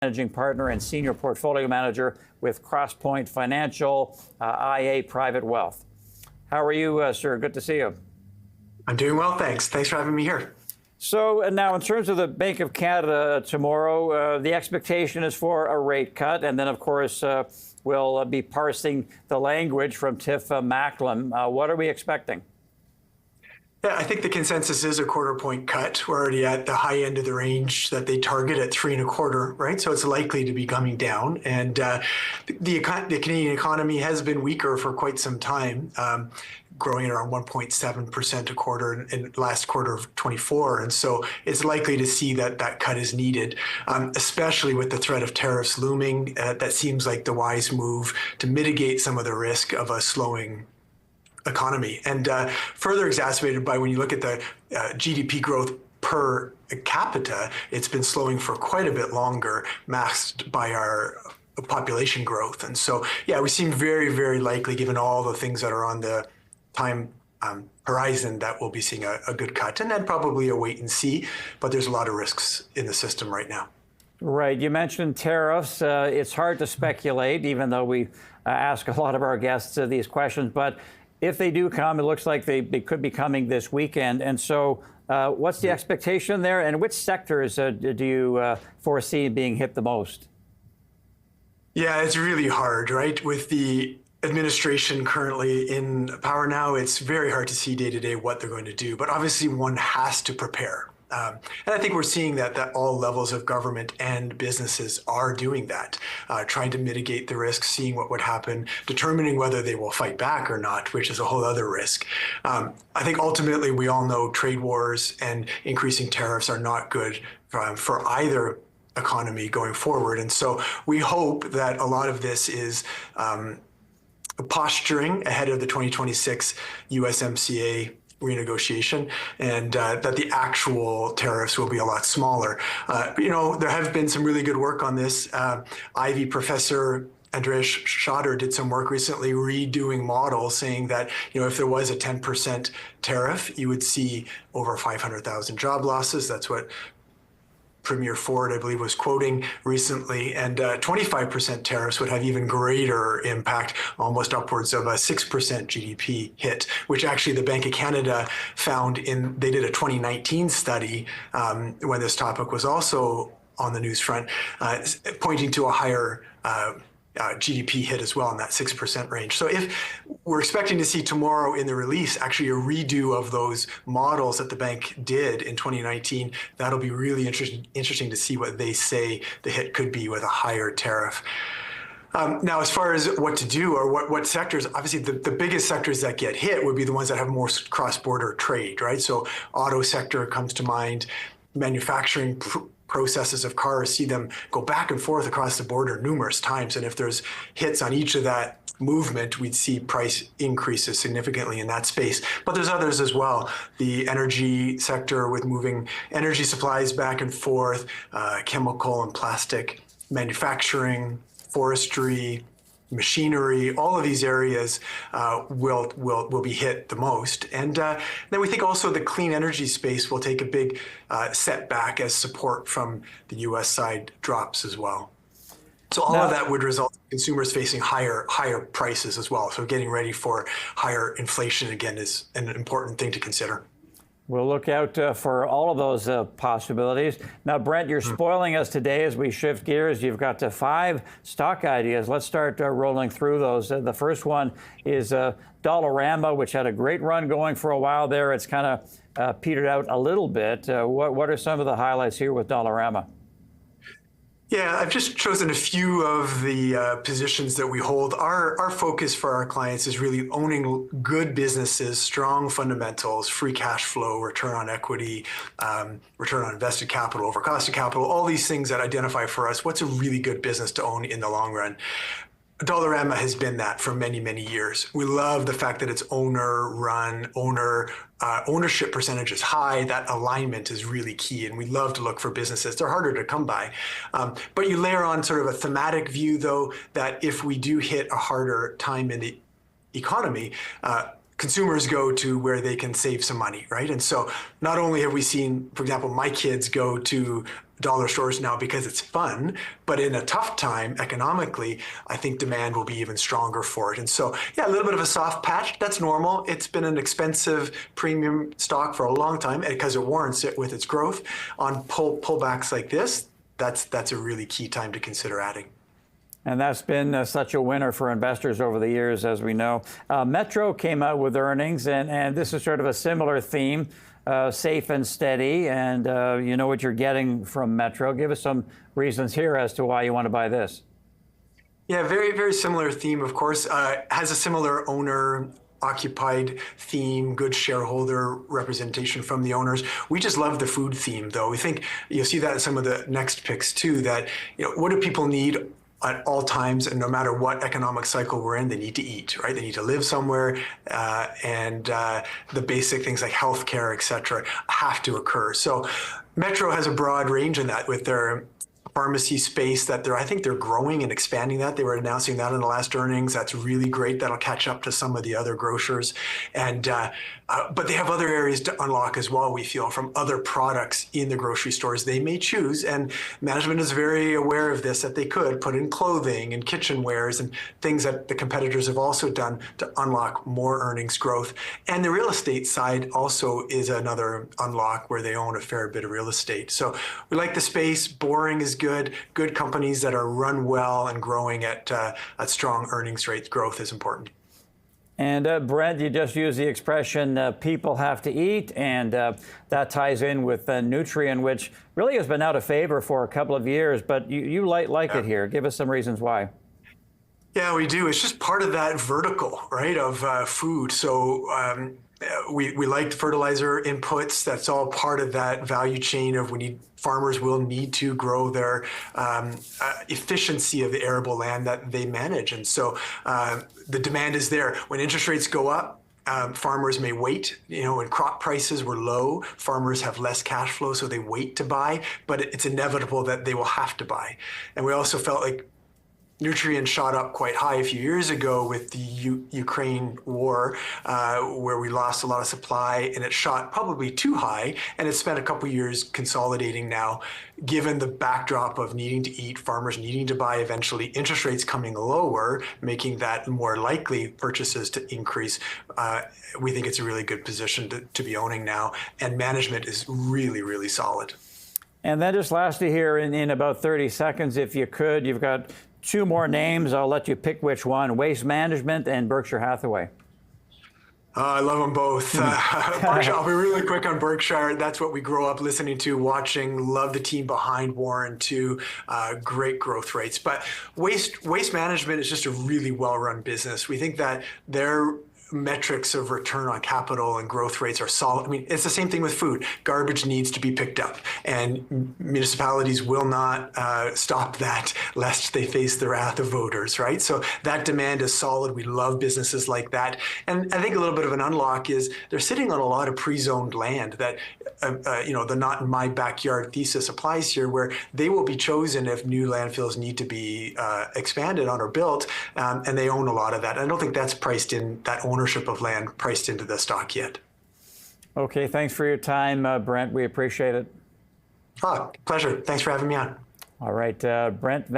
Managing partner and senior portfolio manager with Crosspoint Financial, IA Private Wealth. How are you, sir? Good to see you. I'm doing well, thanks. Thanks for having me here. So now, in terms of the Bank of Canada tomorrow, the expectation is for a rate cut, and then, of course, we'll be parsing the language from Tiff Macklem. What are we expecting? Yeah, I think the consensus is a quarter-point cut. We're already at the high end of the range that they target at 3.25, right? So it's likely to be coming down. And the Canadian economy has been weaker for quite some time, growing at around 1.7% a quarter in last quarter of 24. And so it's likely to see that cut is needed, especially with the threat of tariffs looming. That seems like the wise move to mitigate some of the risk of a slowing economy, and further exacerbated by when you look at the GDP growth per capita, it's been slowing for quite a bit longer, masked by our population growth. And so, yeah, we seem very, very likely, given all the things that are on the time horizon, that we'll be seeing a good cut, and then probably a wait and see. But there's a lot of risks in the system right now. Right. You mentioned tariffs. It's hard to speculate, even though we ask a lot of our guests these questions. But if they do come, it looks like they could be coming this weekend. And so what's the expectation there? And which sectors do you foresee being hit the most? Yeah, it's really hard, right? With the administration currently in power now, it's very hard to see day to day what they're going to do. But obviously, one has to prepare. And I think we're seeing that all levels of government and businesses are doing that, trying to mitigate the risks, seeing what would happen, determining whether they will fight back or not, which is a whole other risk. I think ultimately we all know trade wars and increasing tariffs are not good for either economy going forward. And so we hope that a lot of this is posturing ahead of the 2026 USMCA renegotiation, and that the actual tariffs will be a lot smaller. There have been some really good work on this. Ivy professor Andreas Schotter did some work recently redoing models saying that, if there was a 10% tariff, you would see over 500,000 job losses. That's what Premier Ford, I believe, was quoting recently, and 25% tariffs would have even greater impact, almost upwards of a 6% GDP hit, which actually the Bank of Canada found they did a 2019 study when this topic was also on the news front, pointing to a higher GDP hit as well in that 6% range. So if we're expecting to see tomorrow in the release actually a redo of those models that the bank did in 2019, that'll be really interesting to see what they say the hit could be with a higher tariff. Now, as far as what to do or what sectors, obviously the biggest sectors that get hit would be the ones that have more cross-border trade, right? So auto sector comes to mind, manufacturing processes of cars, see them go back and forth across the border numerous times. And if there's hits on each of that movement, we'd see price increases significantly in that space. But there's others as well. The energy sector with moving energy supplies back and forth, chemical and plastic manufacturing, forestry, machinery, all of these areas will be hit the most. And then we think also the clean energy space will take a big setback as support from the U.S. side drops as well. So all of that would result in consumers facing higher prices as well. So getting ready for higher inflation, again, is an important thing to consider. We'll look out for all of those possibilities. Now, Brent, you're spoiling us today as we shift gears. You've got 5 stock ideas. Let's start rolling through those. The first one is Dollarama, which had a great run going for a while there. It's kind of petered out a little bit. What are some of the highlights here with Dollarama? Yeah, I've just chosen a few of the positions that we hold. Our focus for our clients is really owning good businesses, strong fundamentals, free cash flow, return on equity, return on invested capital over cost of capital, all these things that identify for us what's a really good business to own in the long run. Dollarama has been that for many, many years. We love the fact that it's owner-run, ownership percentage is high. That alignment is really key, and we love to look for businesses. They're harder to come by. But you layer on sort of a thematic view, though, that if we do hit a harder time in the economy, consumers go to where they can save some money, right? And so not only have we seen, for example, my kids go to dollar stores now because it's fun, but in a tough time economically, I think demand will be even stronger for it. And so, yeah, a little bit of a soft patch. That's normal. It's been an expensive premium stock for a long time because it warrants it with its growth. On pullbacks like this, that's a really key time to consider adding. And that's been such a winner for investors over the years, as we know. Metro came out with earnings, and this is sort of a similar theme, safe and steady, and you know what you're getting from Metro. Give us some reasons here as to why you want to buy this. Yeah, very, very similar theme, of course. Has a similar owner occupied theme, good shareholder representation from the owners. We just love the food theme, though. We think you'll see that in some of the next picks, too, that, what do people need at all times, and no matter what economic cycle we're in, they need to eat, right? They need to live somewhere, and the basic things like healthcare, et cetera, have to occur. So Metro has a broad range in that with their pharmacy space that I think they're growing and expanding that. They were announcing that in the last earnings. That's really great. That'll catch up to some of the other grocers. And but they have other areas to unlock as well, we feel, from other products in the grocery stores they may choose. And management is very aware of this, that they could put in clothing and kitchenwares and things that the competitors have also done to unlock more earnings growth. And the real estate side also is another unlock where they own a fair bit of real estate. So we like the space. Boring is good. Good companies that are run well and growing at strong earnings rate growth is important. And Brent, you just used the expression, people have to eat, and that ties in with Nutrien, which really has been out of favor for a couple of years, but you like it here. Give us some reasons why. Yeah, we do. It's just part of that vertical, right, of food. So we like the fertilizer inputs. That's all part of that value chain of farmers will need to grow their efficiency of the arable land that they manage. And so the demand is there. When interest rates go up, farmers may wait. When crop prices were low, farmers have less cash flow, so they wait to buy, but it's inevitable that they will have to buy. And we also felt like Nutrien shot up quite high a few years ago with the Ukraine war, where we lost a lot of supply, and it shot probably too high, and it's spent a couple years consolidating now. Given the backdrop of needing to eat, farmers needing to buy eventually, interest rates coming lower, making that more likely purchases to increase, we think it's a really good position to be owning now, and management is really, really solid. And then just lastly here, in about 30 seconds, if you could, you've got two more names. I'll let you pick which one, Waste Management and Berkshire Hathaway. I love them both. Berkshire, I'll be really quick on Berkshire. That's what we grow up listening to, watching. Love the team behind Warren too. Great growth rates. But Waste Management is just a really well-run business. We think that their metrics of return on capital and growth rates are solid. I mean, it's the same thing with food. Garbage needs to be picked up, and municipalities will not stop that lest they face the wrath of voters, right? So that demand is solid. We love businesses like that. And I think a little bit of an unlock is they're sitting on a lot of pre-zoned land that, the not in my backyard thesis applies here, where they will be chosen if new landfills need to be expanded on or built, and they own a lot of that. I don't think that's priced in, that ownership of land priced into the stock yet. Okay, thanks for your time, Brent. We appreciate it. Pleasure. Thanks for having me on. All right, Brent